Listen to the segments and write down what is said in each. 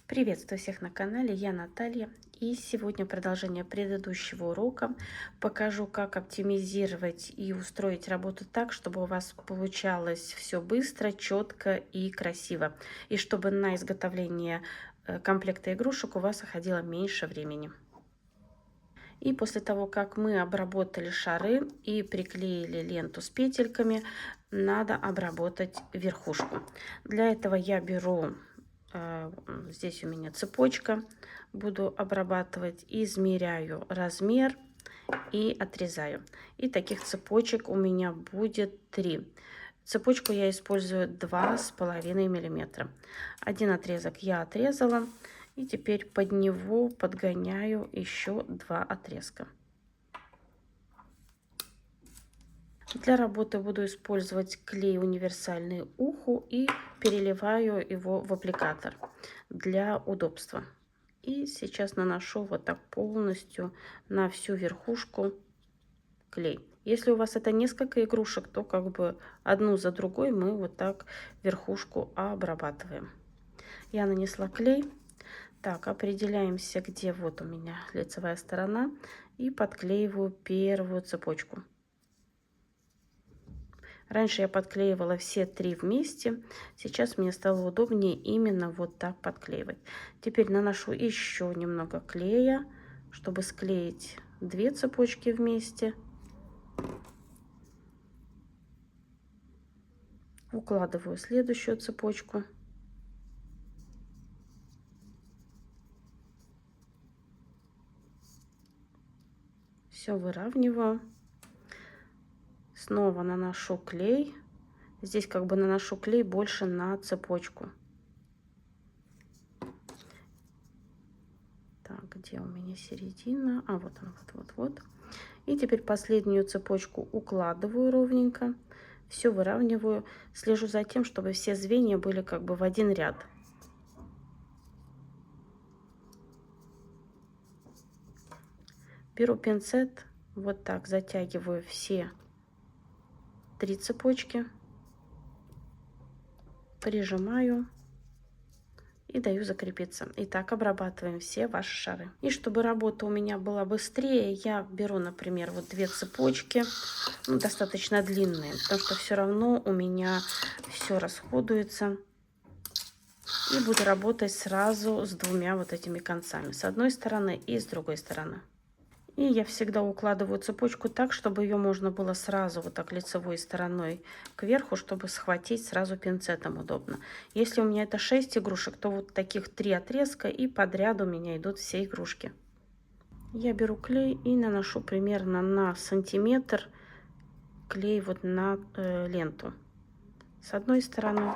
Приветствую всех на канале, я Наталья, и сегодня продолжение предыдущего урока. Покажу, как оптимизировать и устроить работу так, чтобы у вас получалось все быстро, четко и красиво, и чтобы на изготовление комплекта игрушек у вас уходило меньше времени. И после того, как мы обработали шары и приклеили ленту с петельками, надо обработать верхушку. Для этого я беру, здесь у меня цепочка, буду обрабатывать, измеряю размер и отрезаю. И таких цепочек у меня будет 3. Цепочку я использую 2,5 мм. Один отрезок я отрезала. И теперь под него подгоняю еще 2 отрезка. Для работы буду использовать клей универсальный уху и переливаю его в аппликатор для удобства. И сейчас наношу вот так полностью на всю верхушку клей. Если у вас это несколько игрушек, то как бы одну за другой мы вот так верхушку обрабатываем. Я нанесла клей. Так, определяемся, где вот у меня лицевая сторона, и подклеиваю первую цепочку. Раньше я подклеивала все 3 вместе, сейчас мне стало удобнее именно вот так подклеивать. Теперь наношу еще немного клея, чтобы склеить 2 цепочки вместе. Укладываю следующую цепочку. Все выравниваю. Снова наношу клей. Здесь как бы наношу клей больше на цепочку. Так, где у меня середина? А, вот она, вот. И теперь последнюю цепочку укладываю ровненько. Все выравниваю. Слежу за тем, чтобы все звенья были как бы в один ряд. Беру пинцет, вот так затягиваю все 3 цепочки, прижимаю и даю закрепиться. И так обрабатываем все ваши шары. И чтобы работа у меня была быстрее, я беру, например, вот 2 цепочки, достаточно длинные, потому что все равно у меня все расходуется. И буду работать сразу с 2 вот этими концами, с одной стороны и с другой стороны. И я всегда укладываю цепочку так, чтобы ее можно было сразу вот так лицевой стороной кверху, чтобы схватить сразу пинцетом удобно. Если у меня это 6 игрушек, то вот таких 3 отрезка, и подряд у меня идут все игрушки. Я беру клей и наношу примерно на сантиметр клей вот на ленту. С одной стороны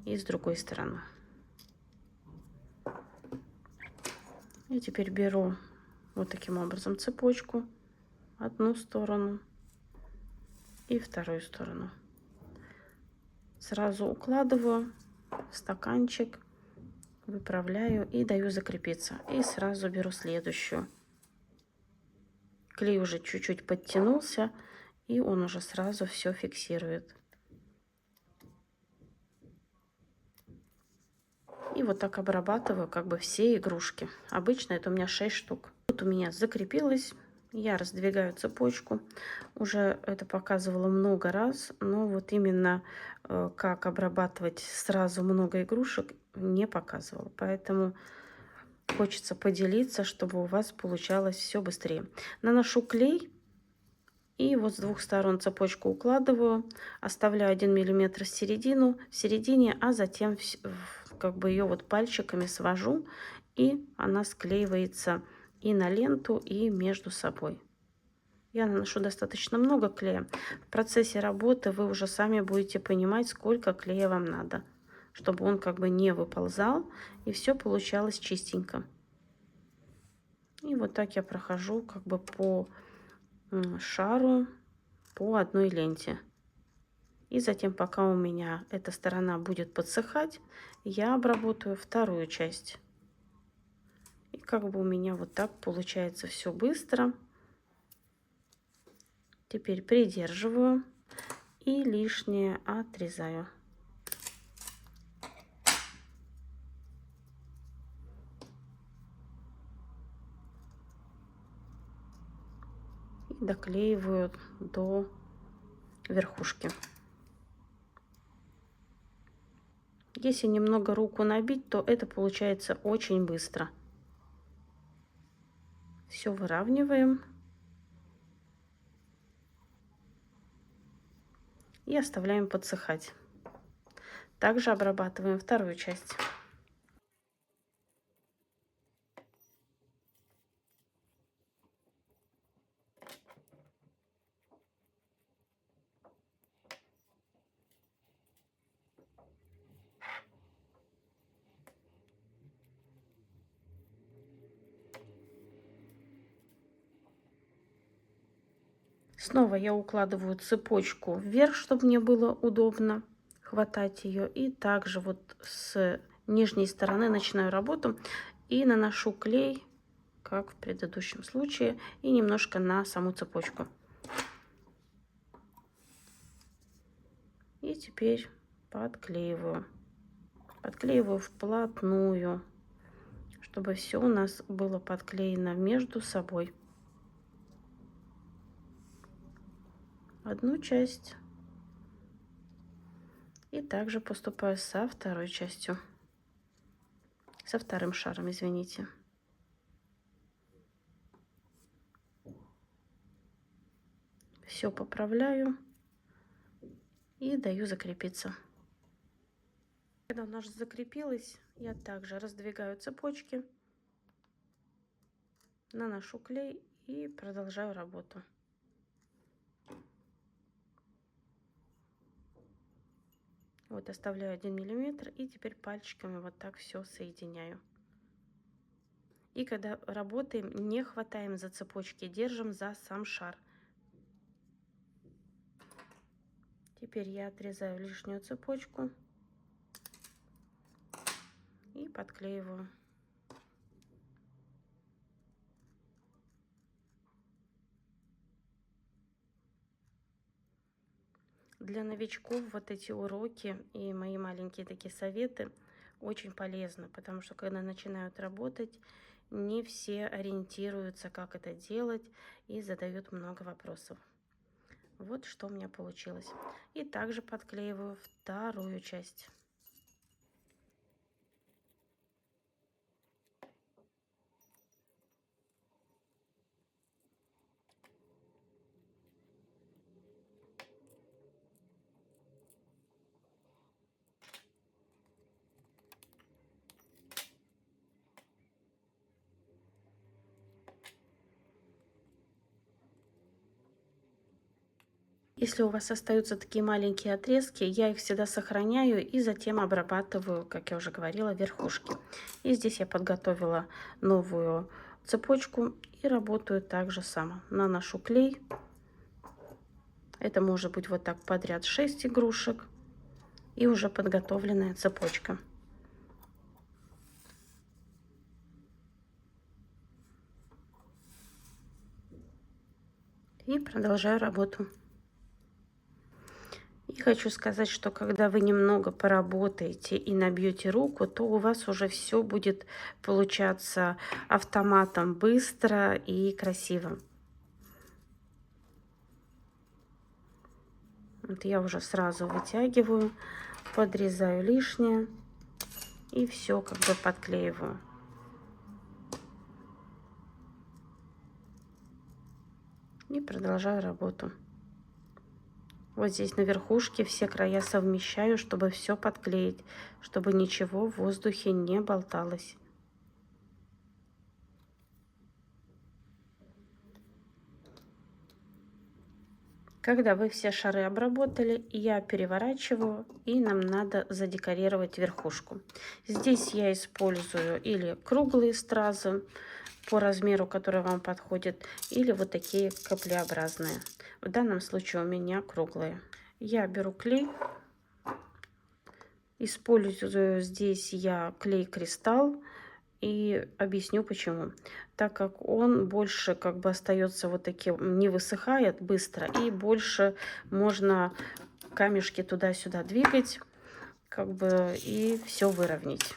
и с другой стороны. И теперь беру вот таким образом цепочку, одну сторону и вторую сторону. Сразу укладываю в стаканчик, выправляю и даю закрепиться. И сразу беру следующую. Клей уже чуть-чуть подтянулся, и он уже сразу все фиксирует. И вот так обрабатываю как бы все игрушки. Обычно это у меня 6 штук. Вот у меня закрепилось. Я раздвигаю цепочку. Уже это показывала много раз, но вот именно как обрабатывать сразу много игрушек не показывала. Поэтому хочется поделиться, чтобы у вас получалось все быстрее. Наношу клей. И вот с 2 сторон цепочку укладываю, оставляю 1 мм в середине, а затем как бы ее вот пальчиками свожу, и она склеивается и на ленту, и между собой. Я наношу достаточно много клея. В процессе работы вы уже сами будете понимать, сколько клея вам надо, чтобы он как бы не выползал, и все получалось чистенько. И вот так я прохожу как бы по шару по одной ленте. И затем, пока у меня эта сторона будет подсыхать, я обработаю вторую часть. И как бы у меня вот так получается все быстро. Теперь придерживаю и лишнее отрезаю. доклеиваю до верхушки. Если немного руку набить, то это получается очень быстро. Все выравниваем и оставляем подсыхать. Также обрабатываем вторую часть. Снова я укладываю цепочку вверх, чтобы мне было удобно хватать ее. И также вот с нижней стороны начинаю работу и наношу клей, как в предыдущем случае, и немножко на саму цепочку. И теперь подклеиваю. Подклеиваю вплотную, чтобы все у нас было подклеено между собой. Одну часть. И также поступаю со второй частью. Со вторым шаром, извините. Все поправляю и даю закрепиться. Когда у нас закрепилось, я также раздвигаю цепочки, наношу клей и продолжаю работу. Вот оставляю 1 миллиметр и теперь пальчиками вот так все соединяю. И когда работаем, не хватаем за цепочки, держим за сам шар. Теперь я отрезаю лишнюю цепочку и подклеиваю. Для новичков вот эти уроки и мои маленькие такие советы очень полезны, потому что когда начинают работать, не все ориентируются, как это делать, и задают много вопросов. Вот что у меня получилось. И также подклеиваю вторую часть. Если у вас остаются такие маленькие отрезки, я их всегда сохраняю и затем обрабатываю, как я уже говорила, верхушки. И здесь я подготовила новую цепочку и работаю так же само. Наношу клей. Это может быть вот так подряд 6 игрушек и уже подготовленная цепочка. И продолжаю работу. И хочу сказать, что когда вы немного поработаете и набьете руку, то у вас уже все будет получаться автоматом быстро и красиво. Вот я уже сразу вытягиваю, подрезаю лишнее и все как бы подклеиваю. И продолжаю работу. Вот здесь на верхушке все края совмещаю, чтобы все подклеить, чтобы ничего в воздухе не болталось. Когда вы все шары обработали, я переворачиваю, и нам надо задекорировать верхушку. Здесь я использую или круглые стразы по размеру, который вам подходит, или вот такие каплеобразные. В данном случае у меня круглые. Я беру клей, использую здесь я клей-кристалл. И объясню почему. Так как он больше как бы остается вот таким, не высыхает быстро, и больше можно камешки туда-сюда двигать, как бы, и все выровнять.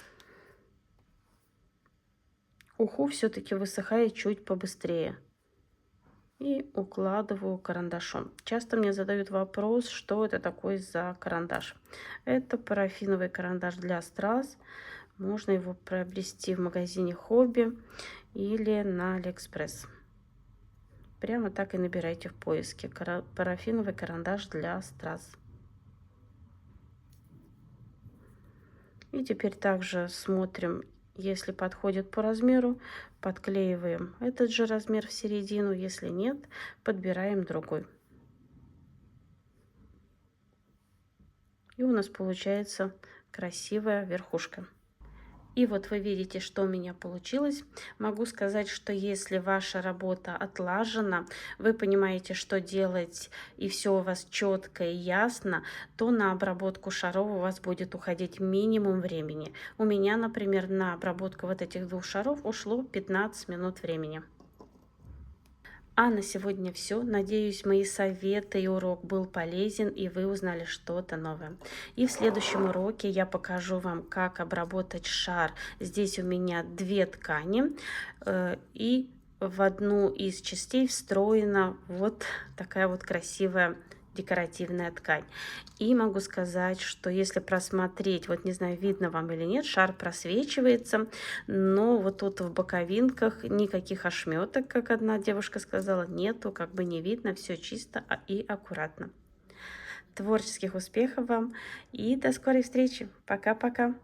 Уху все-таки высыхает чуть побыстрее. и укладываю карандашом. Часто мне задают вопрос, что это такое за карандаш. Это парафиновый карандаш для страз. Можно его приобрести в магазине Хобби или на Алиэкспресс. Прямо так и набирайте в поиске парафиновый карандаш для страз. И теперь также смотрим, если подходит по размеру, подклеиваем этот же размер в середину. Если нет, подбираем другой. И у нас получается красивая верхушка. И вот вы видите, что у меня получилось. Могу сказать, что если ваша работа отлажена, вы понимаете, что делать, и все у вас четко и ясно, то на обработку шаров у вас будет уходить минимум времени. У меня, например, на обработку вот этих двух шаров ушло 15 минут времени. А на сегодня все. Надеюсь, мои советы и урок был полезен, и вы узнали что-то новое. И в следующем уроке я покажу вам, как обработать шар. Здесь у меня две ткани, и в одну из частей встроена вот такая вот красивая декоративная ткань. И могу сказать, что если просмотреть, вот не знаю, видно вам или нет, шар просвечивается, но вот тут в боковинках никаких ошметок, как одна девушка сказала, нету, как бы не видно, все чисто и аккуратно. Творческих успехов вам и до скорой встречи. Пока-пока.